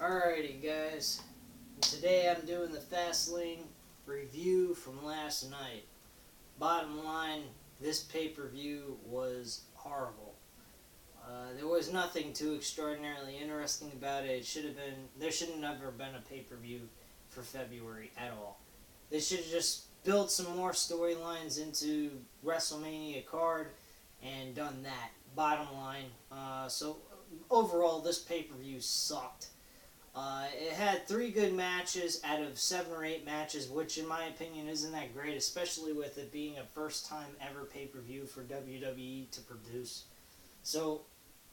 Alrighty guys, today I'm doing the fastlane review from last night. Bottom line, this pay-per-view was horrible. There was nothing too extraordinarily interesting about it. There should have never been a pay-per-view for February at all. They should have just built some more storylines into WrestleMania card and done that. Bottom line, so overall this pay-per-view sucked. It had 3 good matches out of 7 or 8 matches, which in my opinion isn't that great, especially with it being a first time ever pay-per-view for WWE to produce. So,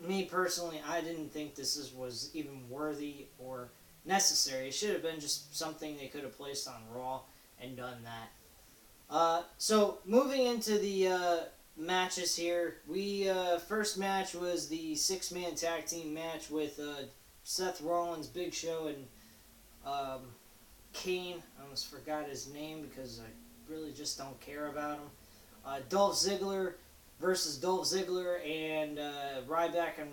me personally, I didn't think this was even worthy or necessary. It should have been just something they could have placed on Raw and done that. So, moving into the matches here, first match was the 6-man tag team match with Seth Rollins, Big Show, and Kane. I almost forgot his name because I really just don't care about him. Dolph Ziggler versus Dolph Ziggler and Ryback and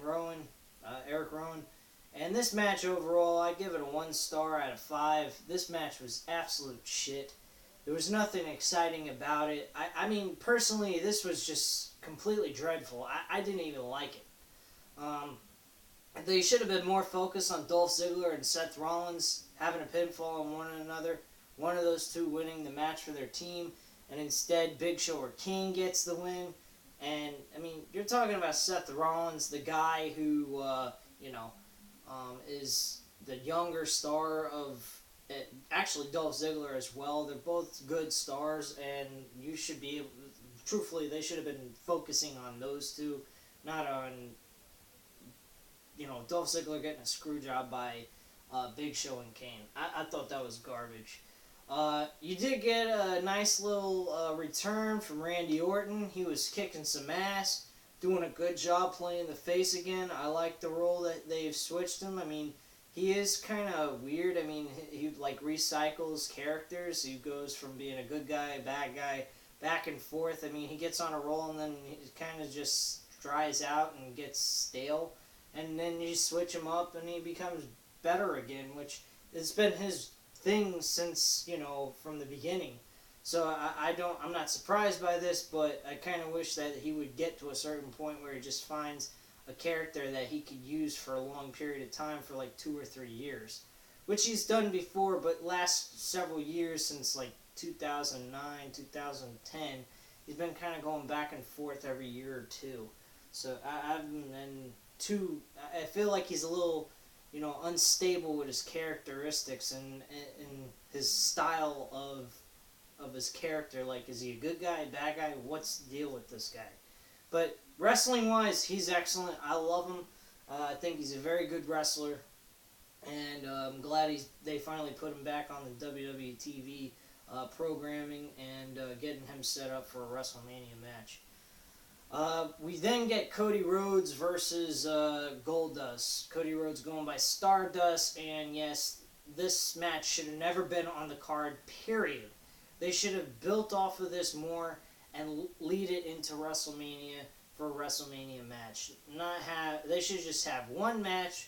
Eric Rowan. And this match overall, I give it a 1 star out of 5. This match was absolute shit. There was nothing exciting about it. I mean, personally, this was just completely dreadful. I didn't even like it. They should have been more focused on Dolph Ziggler and Seth Rollins having a pinfall on one another, one of those two winning the match for their team, and instead Big Show or Kane gets the win. And, I mean, you're talking about Seth Rollins, the guy who, is the younger star of, actually Dolph Ziggler as well. They're both good stars, and you should be able, truthfully, they should have been focusing on those two, not on Dolph Ziggler getting a screw job by Big Show and Kane. I thought that was garbage. You did get a nice little return from Randy Orton. He was kicking some ass, doing a good job playing the face again. I like the role that they've switched him. I mean, he is kind of weird. I mean, he like recycles characters. He goes from being a good guy, bad guy, back and forth. I mean, he gets on a roll and then he kind of just dries out and gets stale. And then you switch him up and he becomes better again, which has been his thing since, from the beginning. So I'm not surprised by this, but I kind of wish that he would get to a certain point where he just finds a character that he could use for a long period of time for like 2 or 3 years. Which he's done before, but last several years since like 2009, 2010, he's been kind of going back and forth every year or two. So I feel like he's a little, unstable with his characteristics and his style of his character. Like, is he a good guy, bad guy? What's the deal with this guy? But wrestling-wise, he's excellent. I love him. I think he's a very good wrestler. And I'm glad they finally put him back on the WWE TV programming and getting him set up for a WrestleMania match. We then get Cody Rhodes versus Goldust. Cody Rhodes going by Stardust, and yes, this match should have never been on the card, period. They should have built off of this more and lead it into WrestleMania for a WrestleMania match. They should just have one match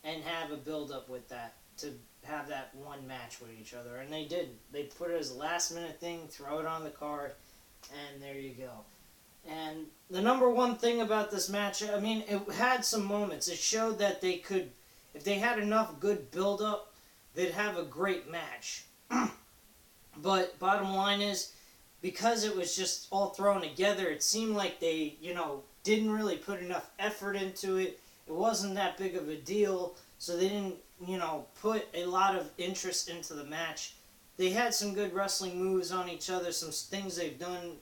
and have a build-up with that to have that one match with each other, and they didn't. They put it as a last-minute thing, throw it on the card, and there you go. And the number one thing about this match, I mean, it had some moments. It showed that they could, if they had enough good build-up, they'd have a great match. But bottom line is, because it was just all thrown together, it seemed like they, didn't really put enough effort into it. It wasn't that big of a deal, so they didn't, put a lot of interest into the match. They had some good wrestling moves on each other, some things they've done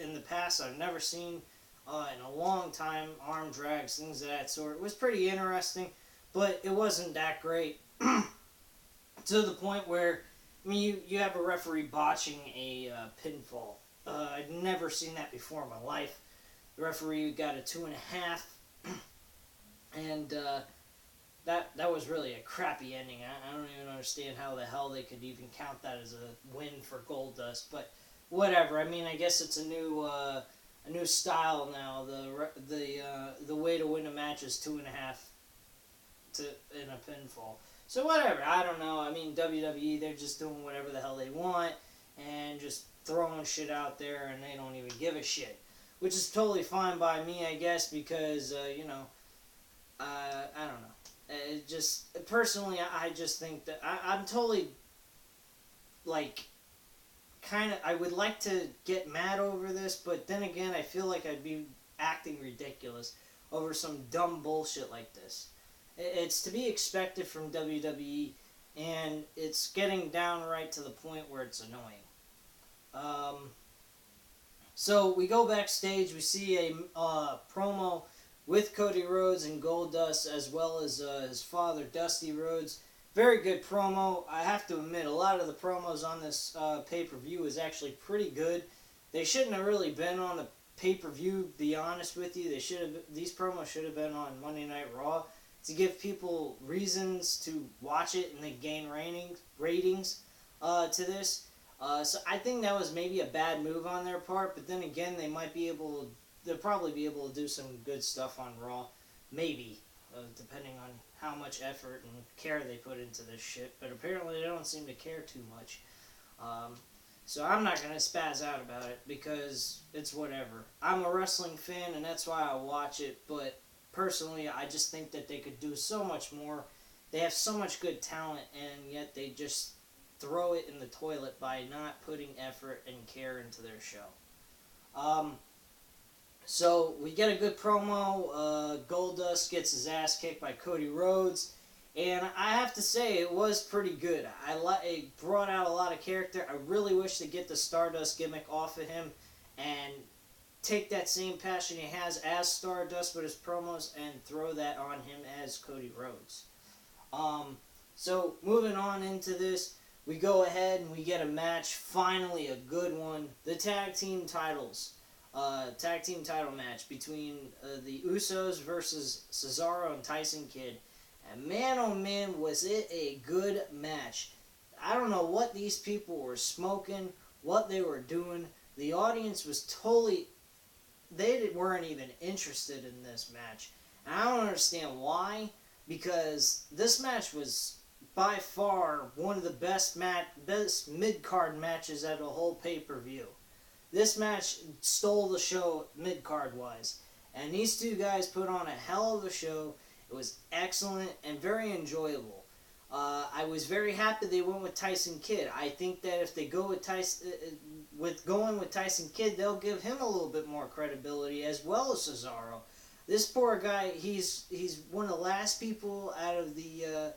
in the past I've never seen in a long time, arm drags, things of that sort. It was pretty interesting, but it wasn't that great. To the point where, I mean, you have a referee botching a pinfall. I'd never seen that before in my life. The referee got a 2.5, and that was really a crappy ending. I don't even understand how the hell they could even count that as a win for Goldust, but whatever. I mean, I guess it's a new style now. The way to win a match is 2.5 to in a pinfall. So whatever, I don't know. I mean, WWE, they're just doing whatever the hell they want and just throwing shit out there, and they don't even give a shit, which is totally fine by me, I guess, because I don't know. It just personally, I just think that I'm totally like kind of. I would like to get mad over this, but then again, I feel like I'd be acting ridiculous over some dumb bullshit like this. It's to be expected from WWE, and it's getting downright to the point where it's annoying. So we go backstage. We see a promo with Cody Rhodes and Goldust, as well as his father, Dusty Rhodes. Very good promo. I have to admit, a lot of the promos on this pay-per-view is actually pretty good. They shouldn't have really been on the pay-per-view, be honest with you. These promos should have been on Monday Night Raw to give people reasons to watch it and they gain ratings to this. So I think that was maybe a bad move on their part, but then again, they'll probably be able to do some good stuff on Raw, maybe, depending on how much effort and care they put into this shit, but apparently they don't seem to care too much. So I'm not going to spaz out about it, because it's whatever. I'm a wrestling fan, and that's why I watch it, but personally, I just think that they could do so much more. They have so much good talent, and yet they just throw it in the toilet by not putting effort and care into their show. So we get a good promo. Goldust gets his ass kicked by Cody Rhodes, and I have to say it was pretty good. It brought out a lot of character. I really wish to get the Stardust gimmick off of him and take that same passion he has as Stardust with his promos and throw that on him as Cody Rhodes. So moving on into this, we go ahead and we get a match, finally a good one. The tag team title match between the Usos versus Cesaro and Tyson Kidd. And man, oh man, was it a good match. I don't know what these people were smoking, what they were doing. The audience was they weren't even interested in this match. And I don't understand why, because this match was by far one of the best mid-card matches at a whole pay-per-view. This match stole the show mid-card wise. And these two guys put on a hell of a show. It was excellent and very enjoyable. I was very happy they went with Tyson Kidd. I think that if they go with Tyson Kidd, they'll give him a little bit more credibility, as well as Cesaro. This poor guy, he's one of the last people out of the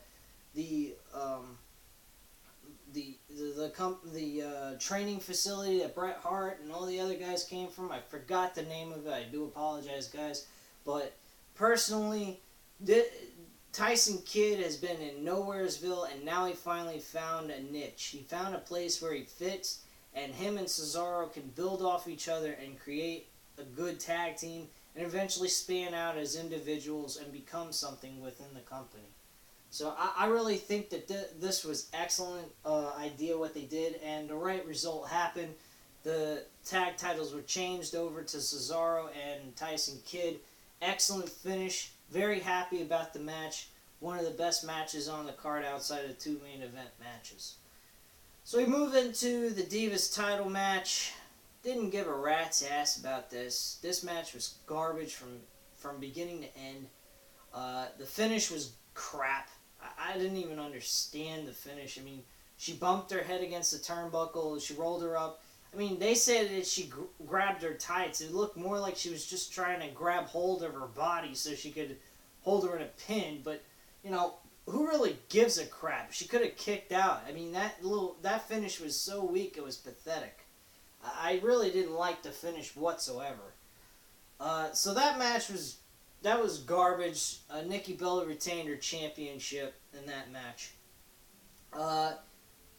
training facility that Bret Hart and all the other guys came from. I forgot the name of it. I do apologize, guys. But personally, Tyson Kidd has been in Nowheresville, and now he finally found a niche. He found a place where he fits, and him and Cesaro can build off each other and create a good tag team, and eventually span out as individuals and become something within the company. So I really think that this was excellent idea what they did, and the right result happened. The tag titles were changed over to Cesaro and Tyson Kidd. Excellent finish. Very happy about the match. One of the best matches on the card outside of 2 main event matches. So we move into the Divas title match. Didn't give a rat's ass about this. This match was garbage from beginning to end. The finish was crap. I didn't even understand the finish. I mean, she bumped her head against the turnbuckle. She rolled her up. I mean, they said that she grabbed her tights. It looked more like she was just trying to grab hold of her body so she could hold her in a pin. But, you know, who really gives a crap? She could have kicked out. I mean, that finish was so weak, it was pathetic. I really didn't like the finish whatsoever. So that match was garbage. Nikki Bella retained her championship in that match.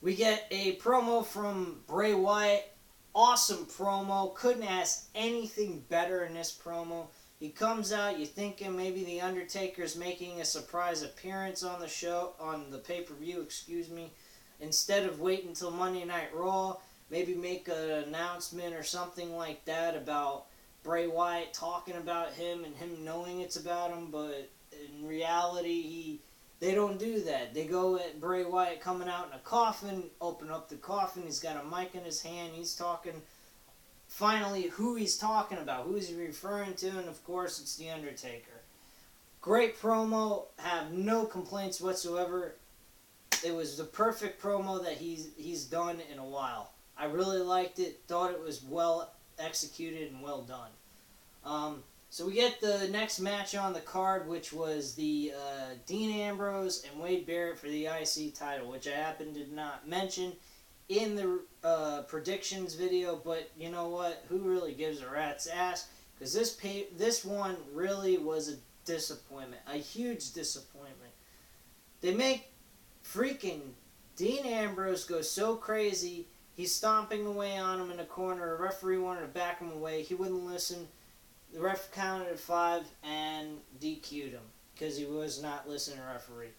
We get a promo from Bray Wyatt. Awesome promo. Couldn't ask anything better in this promo. He comes out, you're thinking maybe The Undertaker's making a surprise appearance on the show, on the pay-per-view, instead of waiting until Monday Night Raw, maybe make an announcement or something like that about Bray Wyatt talking about him and him knowing it's about him, but in reality, They don't do that. They go at Bray Wyatt coming out in a coffin, open up the coffin, he's got a mic in his hand, he's talking, finally, who he's talking about, who is he referring to, and of course, it's The Undertaker. Great promo, have no complaints whatsoever. It was the perfect promo that he's done in a while. I really liked it, thought it was well executed and well done. So we get the next match on the card, which was the Dean Ambrose and Wade Barrett for the IC title, which I happen to not mention in the predictions video, but you know what? Who really gives a rat's ass? Because this one really was a disappointment, a huge disappointment. They make freaking Dean Ambrose go so crazy. He's stomping away on him in a corner. A referee wanted to back him away. He wouldn't listen. The ref counted at 5 and DQ'd him because he was not listening to the referee.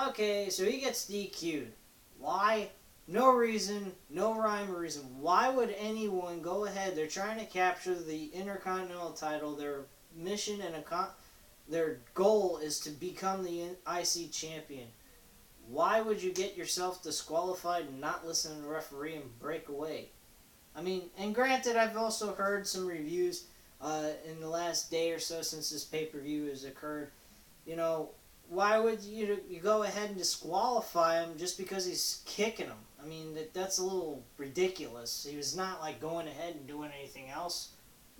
Okay, so he gets DQ'd. Why? No reason, no rhyme or reason. Why would anyone go ahead? They're trying to capture the Intercontinental title. Their mission and their goal is to become the IC champion. Why would you get yourself disqualified and not listen to the referee and break away? I mean, and granted, I've also heard some reviews in the last day or so since this pay-per-view has occurred. You know, why would you go ahead and disqualify him just because he's kicking him? I mean, that's a little ridiculous. He was not like going ahead and doing anything else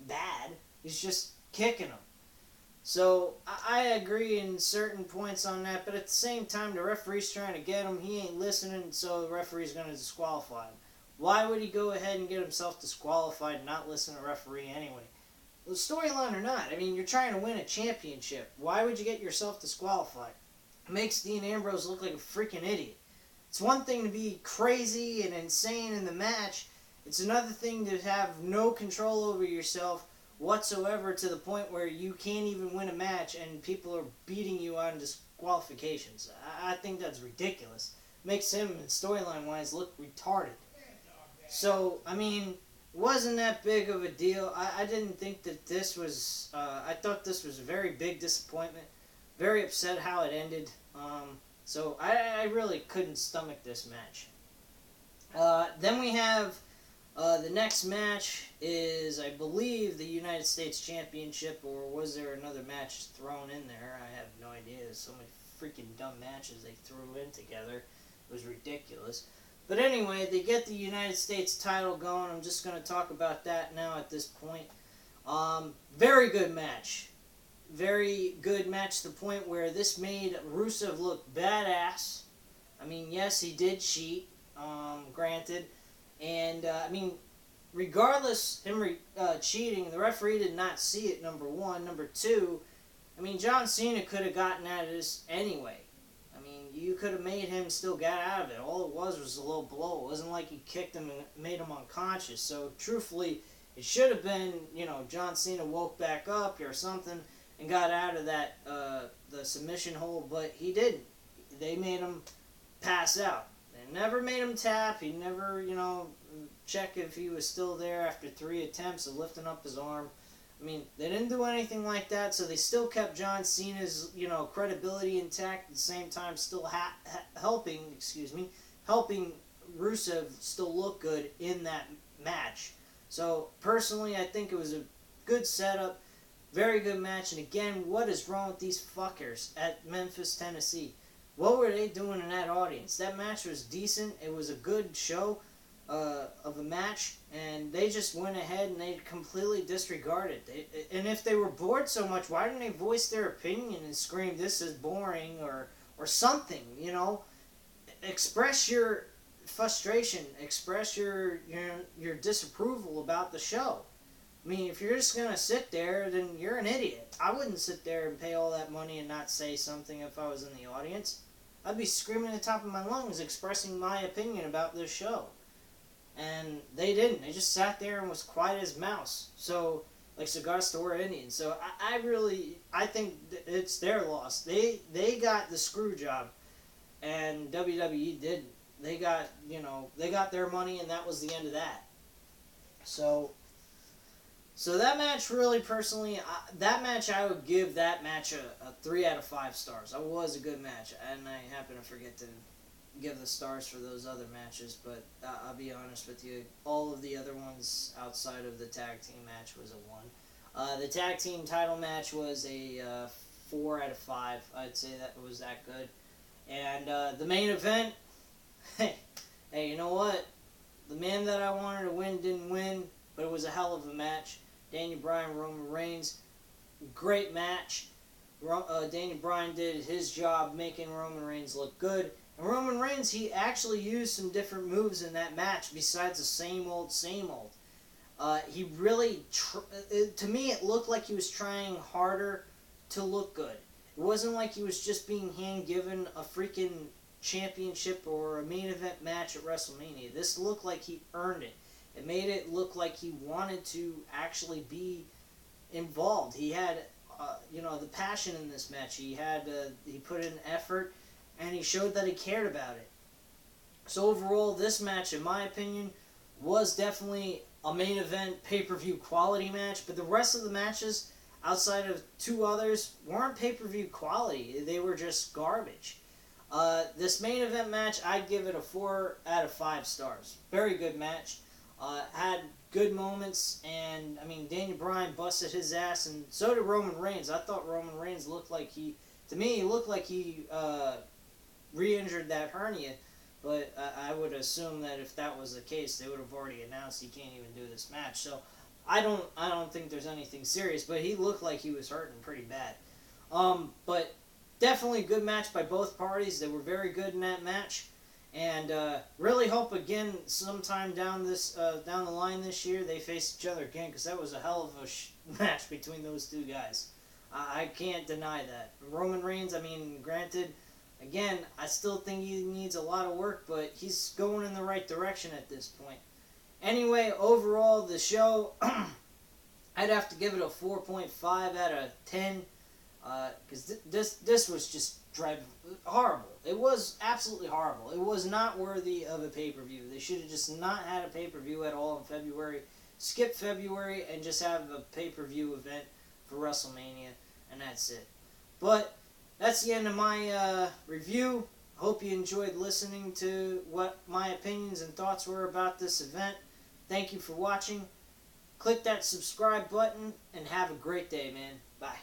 bad. He's just kicking him. So I agree in certain points on that, but at the same time, the referee's trying to get him. He ain't listening, so the referee's going to disqualify him. Why would he go ahead and get himself disqualified and not listen to the referee anyway? The storyline or not, I mean, you're trying to win a championship. Why would you get yourself disqualified? It makes Dean Ambrose look like a freaking idiot. It's one thing to be crazy and insane in the match. It's another thing to have no control over yourself whatsoever to the point where you can't even win a match and people are beating you on disqualifications. I think that's ridiculous. Makes him, storyline-wise, look retarded. So, I mean, wasn't that big of a deal. I didn't think that this was... I thought this was a very big disappointment. Very upset how it ended. So, I really couldn't stomach this match. Then we have... the next match is, I believe, the United States Championship, or was there another match thrown in there? I have no idea. There's so many freaking dumb matches they threw in together. It was ridiculous. But anyway, they get the United States title going. I'm just going to talk about that now at this point. Very good match. Very good match to the point where this made Rusev look badass. I mean, yes, he did cheat, granted. And, I mean, regardless him cheating, the referee did not see it, number one. Number two, I mean, John Cena could have gotten at this anyway. I mean, you could have made him still get out of it. All it was a low blow. It wasn't like he kicked him and made him unconscious. So, truthfully, it should have been, you know, John Cena woke back up or something and got out of that, the submission hold, but he didn't. They made him pass out. They never made him tap. He never, you know, check if he was still there after 3 attempts of lifting up his arm. I mean, they didn't do anything like that, so they still kept John Cena's, you know, credibility intact at the same time, still helping Rusev still look good in that match. So, personally, I think it was a good setup, very good match, and again, what is wrong with these fuckers at Memphis, Tennessee? What were they doing in that audience? That match was decent. It was a good show of a match, and they just went ahead and they completely disregarded it. And if they were bored so much, why didn't they voice their opinion and scream, "This is boring," or something, you know? Express your frustration. Express your disapproval about the show. I mean, if you're just going to sit there, then you're an idiot. I wouldn't sit there and pay all that money and not say something if I was in the audience. I'd be screaming at the top of my lungs, expressing my opinion about this show. And they didn't. They just sat there and was quiet as mouse. So, like Cigar Store Indians. So, I think it's their loss. They got the screw job, and WWE didn't. They got, you know, they got their money, and that was the end of that. So, So that match, really, personally, that match, I would give that match a 3 out of 5 stars. It was a good match, and I happen to forget to give the stars for those other matches, but I'll be honest with you, all of the other ones outside of the tag team match was a 1. The tag team title match was a 4 out of 5. I'd say that was that good. And the main event, hey, you know what? The man that I wanted to win didn't win, but it was a hell of a match. Daniel Bryan, Roman Reigns, great match. Daniel Bryan did his job making Roman Reigns look good. And Roman Reigns, he actually used some different moves in that match besides the same old, same old. He really, to me, it looked like he was trying harder to look good. It wasn't like he was just being hand-given a freaking championship or a main event match at WrestleMania. This looked like he earned it. It made it look like he wanted to actually be involved. He had, the passion in this match. He put in effort, and he showed that he cared about it. So overall, this match, in my opinion, was definitely a main event pay-per-view quality match. But the rest of the matches, outside of 2 others, weren't pay-per-view quality. They were just garbage. This main event match, I'd give it a 4 out of 5 stars. Very good match. Had good moments, and Daniel Bryan busted his ass, and so did Roman Reigns. I thought Roman Reigns looked like he re-injured that hernia, but I would assume that if that was the case, they would have already announced he can't even do this match. So I don't think there's anything serious, but he looked like he was hurting pretty bad. But definitely a good match by both parties. They were very good in that match. And really hope again sometime down the line this year they face each other again, because that was a hell of a match between those 2 guys. I can't deny that. Roman Reigns, granted, again, I still think he needs a lot of work, but he's going in the right direction at this point. Anyway, overall, the show, I'd have to give it a 4.5 out of 10, because this was just horrible. It was absolutely horrible. It was not worthy of a pay-per-view. They should have just not had a pay-per-view at all in February. Skip February and just have a pay-per-view event for WrestleMania, and that's it. But that's the end of my review. Hope you enjoyed listening to what my opinions and thoughts were about this event. Thank you for watching. Click that subscribe button and have a great day, man. Bye.